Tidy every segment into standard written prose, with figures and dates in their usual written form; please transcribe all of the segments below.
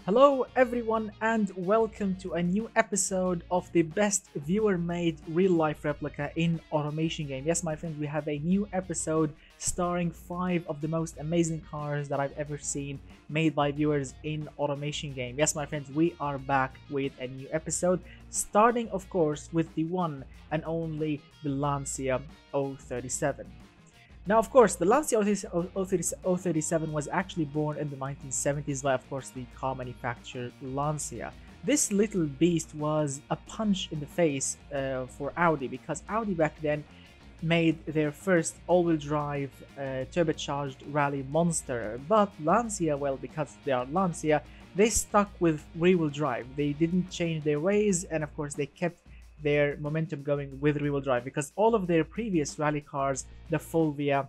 Hello everyone and welcome to a new episode of the best viewer made real life replica in automation game. Yes my friends, we have a new episode starring 5 of the most amazing cars that I've ever seen made by viewers in automation game. Yes my friends, we are back with a new episode starting of course with the one and only the Lancia 037. Now, of course, the Lancia 037 was actually born in the 1970s by, of course, the car manufacturer Lancia. This little beast was a punch in the face for Audi, because Audi back then made their first all-wheel drive turbocharged rally monster. But Lancia, well, because they are Lancia, they stuck with rear-wheel drive. They didn't change their ways, and of course, they kept their momentum going with rear-wheel drive, because all of their previous rally cars, the Fulvia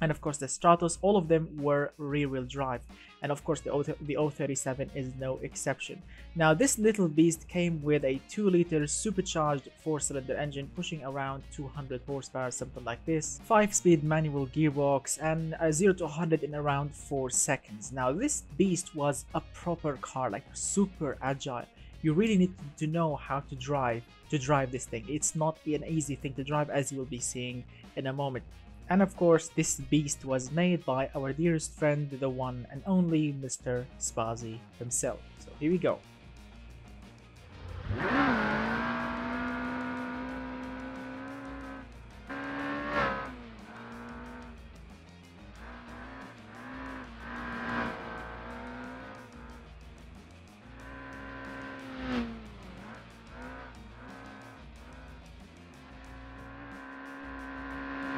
and of course the Stratos, all of them were rear-wheel drive, and of course the 037 is no exception. Now this little beast came with a 2-liter supercharged 4-cylinder engine pushing around 200 horsepower, something like this, 5-speed manual gearbox, and a 0 to 100 in around 4 seconds. Now this beast was a proper car, like super agile. You really need to know how to drive this thing. It's not an easy thing to drive, as you will be seeing in a moment. And of course, this beast was made by our dearest friend, the one and only Mr. Spazi himself. So here we go.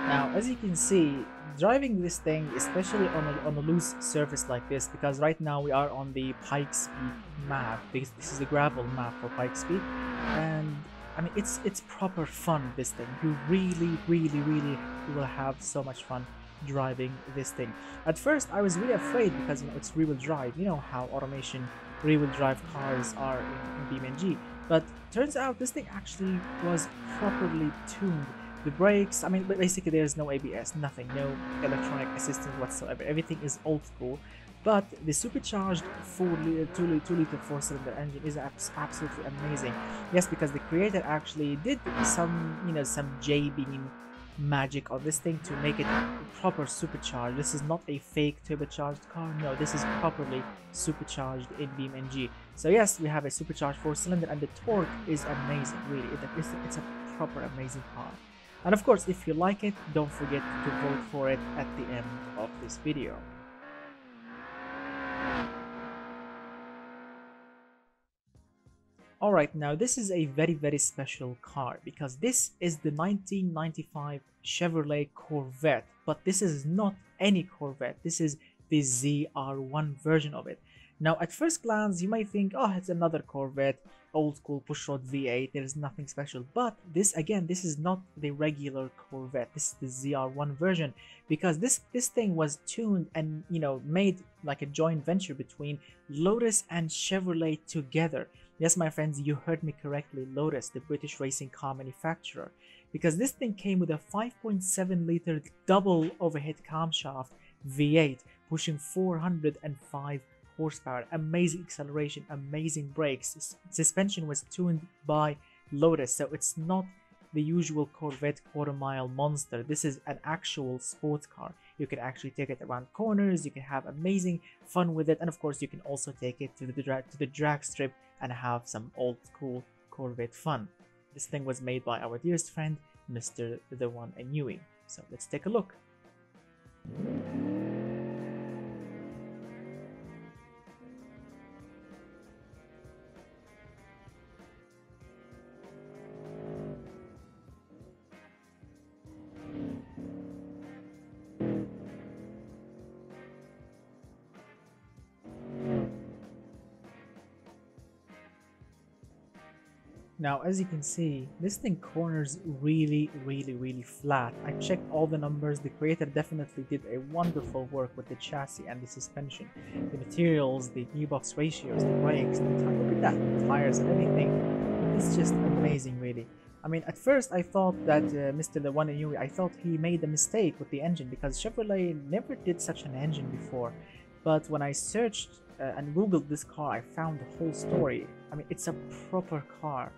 Now, as you can see, driving this thing, especially on a loose surface like this, because right now we are on the Pikes Peak map. This is the gravel map for Pikes Peak, and I mean it's proper fun. This thing, you really will have so much fun driving this thing. At first, I was really afraid because it's rear-wheel drive. You know how automation rear-wheel drive cars are in BeamNG, but turns out this thing actually was properly tuned. The brakes, I mean, basically there's no ABS, nothing, no electronic assistance whatsoever. Everything is old school. But the supercharged 2-liter 4-cylinder engine is absolutely amazing. Yes, because the creator actually did some, some J-beam magic on this thing to make it proper supercharged. This is not a fake turbocharged car. No, this is properly supercharged in BeamNG. So yes, we have a supercharged 4-cylinder, and the torque is amazing. Really, it's a proper amazing car. And of course, if you like it, don't forget to vote for it at the end of this video. Alright, now this is a very special car, because this is the 1995 Chevrolet Corvette, but this is not any Corvette. This is the ZR1 version of it. Now at first glance you might think, oh, it's another Corvette, old school pushrod V8, there is nothing special. But this is not the regular Corvette. This is the ZR1 version, because this thing was tuned and made like a joint venture between Lotus and Chevrolet together. Yes my friends, you heard me correctly, Lotus, the British racing car manufacturer, because this thing came with a 5.7 liter double overhead camshaft V8 pushing 405 horsepower, amazing acceleration, amazing brakes. Suspension was tuned by Lotus, so it's not the usual Corvette quarter-mile monster. This is an actual sports car. You can actually take it around corners, you can have amazing fun with it, and of course you can also take it to the drag strip and have some old school Corvette fun. This thing was made by our dearest friend, Mr. The One and Yui. So let's take a look. Now, as you can see, this thing corners really flat. I checked all the numbers. The creator definitely did a wonderful work with the chassis and the suspension, the materials, the gearbox ratios, the brakes, look at that, the tires and everything. It's just amazing, really. I mean, at first I thought that Mr. The One and Yui, I thought he made a mistake with the engine, because Chevrolet never did such an engine before. But when I searched and googled this car, I found the whole story. I mean, it's a proper car,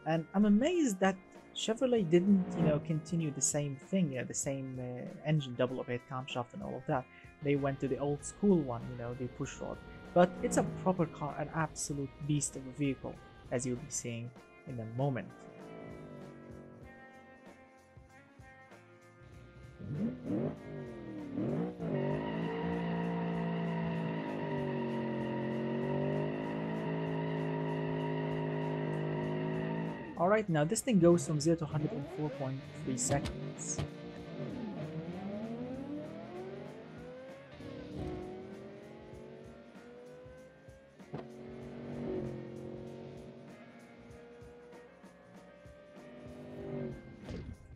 and I'm amazed that Chevrolet didn't, continue the same thing, the same engine, double overhead camshaft and all of that. They went to the old school one, the push rod. But it's a proper car, an absolute beast of a vehicle, as you'll be seeing in a moment. Alright, now this thing goes from 0 to 100 in 4.3 seconds.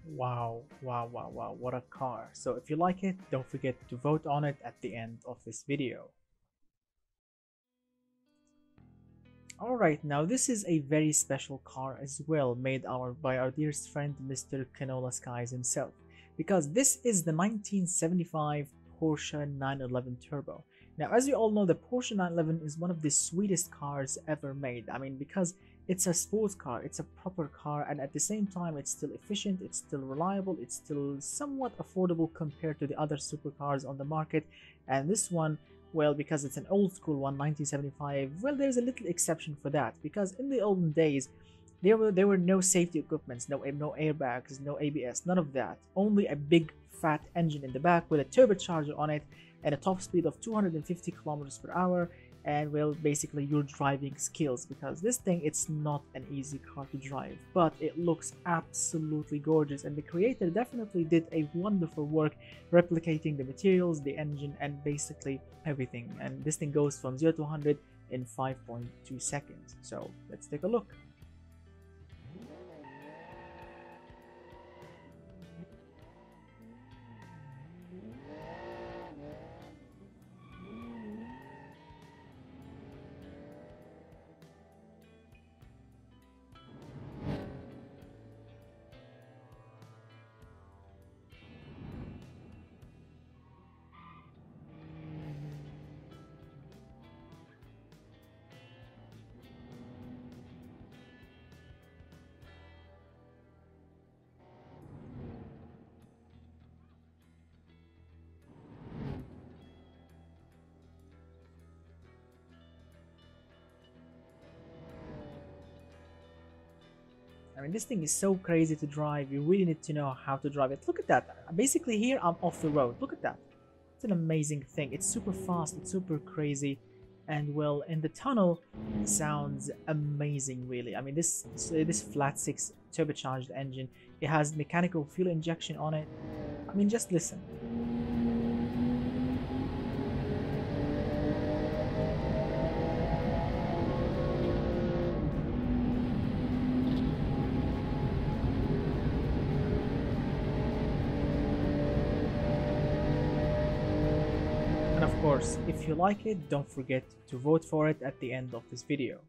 Wow, wow, wow, wow, what a car. So if you like it, don't forget to vote on it at the end of this video. Alright, now this is a very special car as well, made by our dearest friend Mr. Canola Skies himself, because this is the 1975 Porsche 911 Turbo. Now, as you all know, the Porsche 911 is one of the sweetest cars ever made. I mean, because it's a sports car, it's a proper car, and at the same time it's still efficient, it's still reliable, it's still somewhat affordable compared to the other supercars on the market. And this one, well, because it's an old school one, 1975, well, there's a little exception for that, because in the olden days there were no safety equipments, no airbags, no ABS, none of that. Only a big fat engine in the back with a turbocharger on it and a top speed of 250 kilometers per hour, and well, basically your driving skills, because this thing, it's not an easy car to drive, but it looks absolutely gorgeous, and the creator definitely did a wonderful work replicating the materials, the engine, and basically everything. And this thing goes from 0 to 100 in 5.2 seconds. So let's take a look. I mean, this thing is so crazy to drive. You really need to know how to drive it. Look at that. Basically here I'm off the road. Look at that. It's an amazing thing. It's super fast, it's super crazy, and well, in the tunnel it sounds amazing, really. I mean, this flat 6 turbocharged engine, it has mechanical fuel injection on it. I mean, just listen. And of course, if you like it, don't forget to vote for it at the end of this video.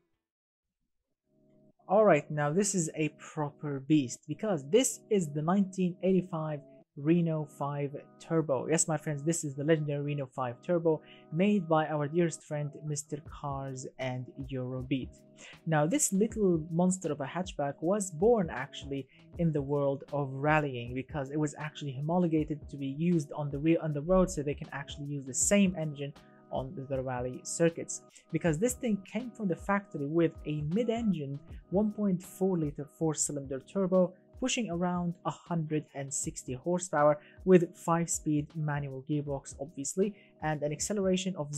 Alright, now this is a proper beast, because this is the 1985 Renault 5 Turbo. Yes, my friends, this is the legendary Renault 5 Turbo, made by our dearest friend Mr. Cars and Eurobeat. Now, this little monster of a hatchback was born actually in the world of rallying, because it was actually homologated to be used on the road, so they can actually use the same engine on the rally circuits, because this thing came from the factory with a mid-engine 1.4 liter 4-cylinder turbo pushing around 160 horsepower with 5-speed manual gearbox, obviously, and an acceleration of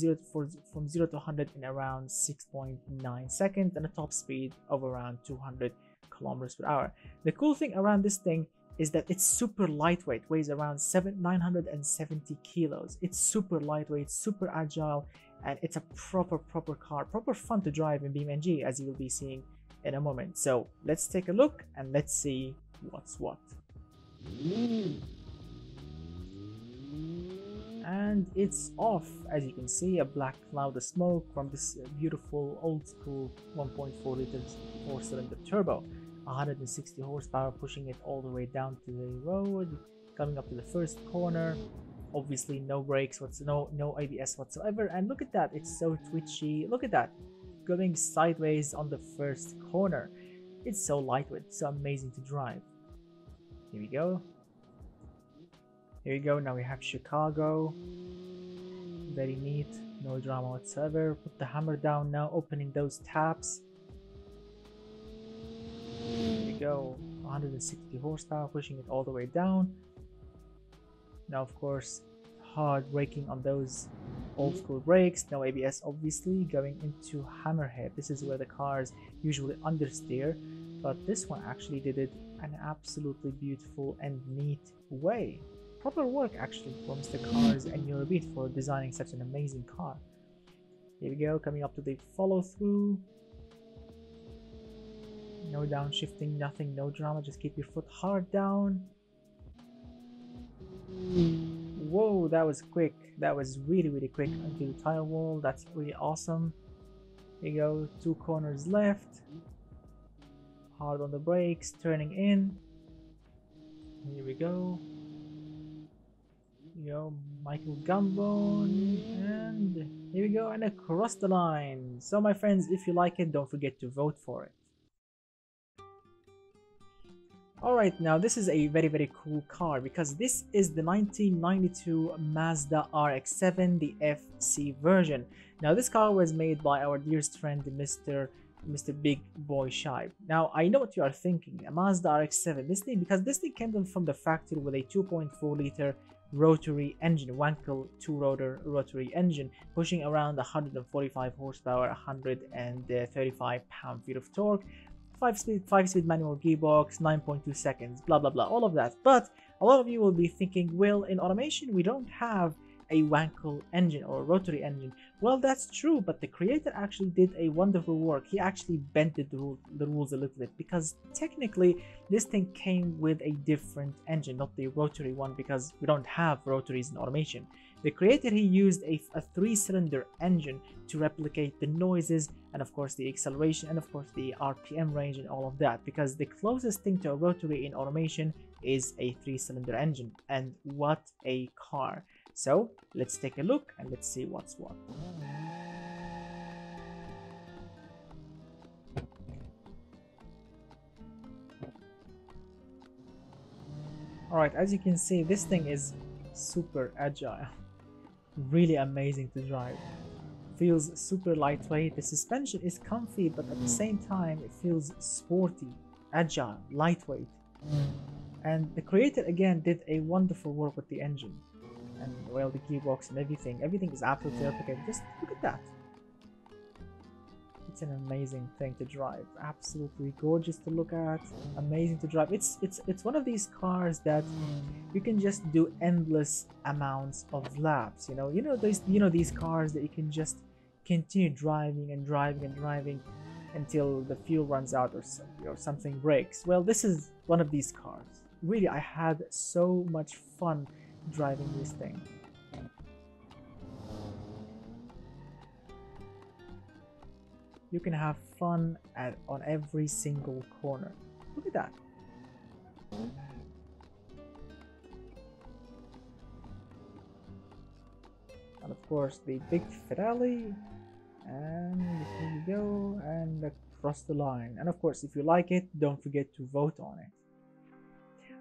from 0 to 100 in around 6.9 seconds, and a top speed of around 200 kilometers per hour. The cool thing around this thing is that it's super lightweight, weighs around 970 kilos. It's super lightweight, super agile, and it's a proper car, proper fun to drive in BeamNG, as you will be seeing in a moment. So let's take a look and let's see what's what. And it's off. As you can see, a black cloud of smoke from this beautiful old school 1.4 liter 4-cylinder turbo. 160 horsepower, pushing it all the way down to the road, coming up to the first corner. obviously no brakes, no ABS whatsoever. And look at that, it's so twitchy. Look at that, going sideways on the first corner. It's so lightweight, so amazing to drive. Here we go. Here we go. Now we have Chicago. Very neat, no drama whatsoever. Put the hammer down now, opening those tabs. Here we go. 160 horsepower, pushing it all the way down. Now, of course, hard braking on those old school brakes. No ABS, obviously. Going into hammerhead. This is where the cars usually understeer, but this one actually did it an absolutely beautiful and neat way. Proper work actually for Mr. Cars and Eurobeat for designing such an amazing car. Here we go, coming up to the follow through. No downshifting, nothing, no drama, just keep your foot hard down. Whoa, that was quick. That was really quick until the tire wall. That's really awesome. Here you go, 2 corners left. Hard on the brakes, turning in. Here we go. You know, Michael Gambon, and here we go, and across the line. So my friends, if you like it, don't forget to vote for it. Alright, now this is a very cool car because this is the 1992 Mazda RX-7, the FC version. Now this car was made by our dearest friend Mr. Big Boy Shibe. Now I know what you are thinking, a Mazda RX-7, this thing, because this thing came from the factory with a 2.4 liter rotary engine, Wankel 2-rotor rotary engine, pushing around 145 horsepower, 135 pound-feet of torque, 5-speed manual gearbox, 9.2 seconds, blah blah blah, all of that. But a lot of you will be thinking, well, in automation we don't have a Wankel engine or a rotary engine. Well, that's true, but the creator actually did a wonderful work. He actually bended the rules a little bit, because technically this thing came with a different engine, not the rotary one, because we don't have rotaries in automation. The creator, he used a 3-cylinder engine to replicate the noises and of course the acceleration and of course the RPM range and all of that, because the closest thing to a rotary in automation is a 3-cylinder engine. And what a car! So let's take a look and let's see what's what. Alright, as you can see, this thing is super agile. Really amazing to drive. Feels super lightweight. The suspension is comfy, but at the same time it feels sporty, agile, lightweight. And the creator again did a wonderful work with the engine. And well, the gearbox and everything is absolutely replicated. Just look at that. It's an amazing thing to drive. Absolutely gorgeous to look at. Amazing to drive. It's one of these cars that you can just do endless amounts of laps. You know these cars that you can just continue driving and driving and driving until the fuel runs out or something breaks. Well, this is one of these cars. Really, I had so much fun driving this thing. You can have fun on every single corner. Look at that. And of course the big finale, and here we go, and across the line. And of course, if you like it, don't forget to vote on it.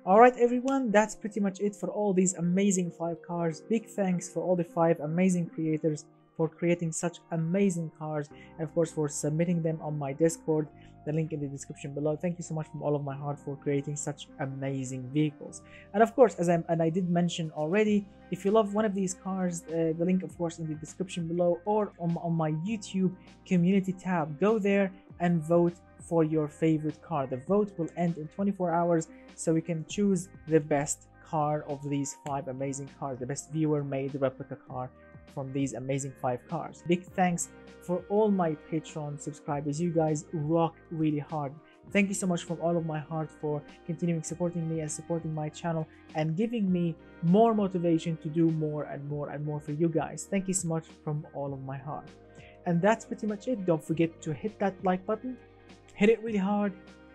Alright everyone, that's pretty much it for all these amazing 5 cars. Big thanks for all the 5 amazing creators for creating such amazing cars, and of course for submitting them on my Discord, the link in the description below. Thank you so much from all of my heart for creating such amazing vehicles. And of course, as I did mention already, if you love one of these cars, the link of course in the description below, or on my YouTube community tab. Go there and vote for your favorite car. The vote will end in 24 hours, so we can choose the best car of these 5 amazing cars, the best viewer made replica car from these amazing 5 cars. Big thanks for all my Patreon subscribers. You guys rock really hard. Thank you so much from all of my heart for continuing supporting me and supporting my channel and giving me more motivation to do more and more and more for you guys. Thank you so much from all of my heart. And that's pretty much it. Don't forget to hit that like button, hit it really hard,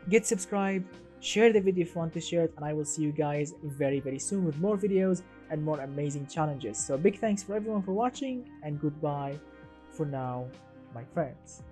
get subscribed, Share the video if you want to share it, and I will see you guys very, very soon with more videos and more amazing challenges. So big thanks for everyone for watching, and goodbye for now, my friends.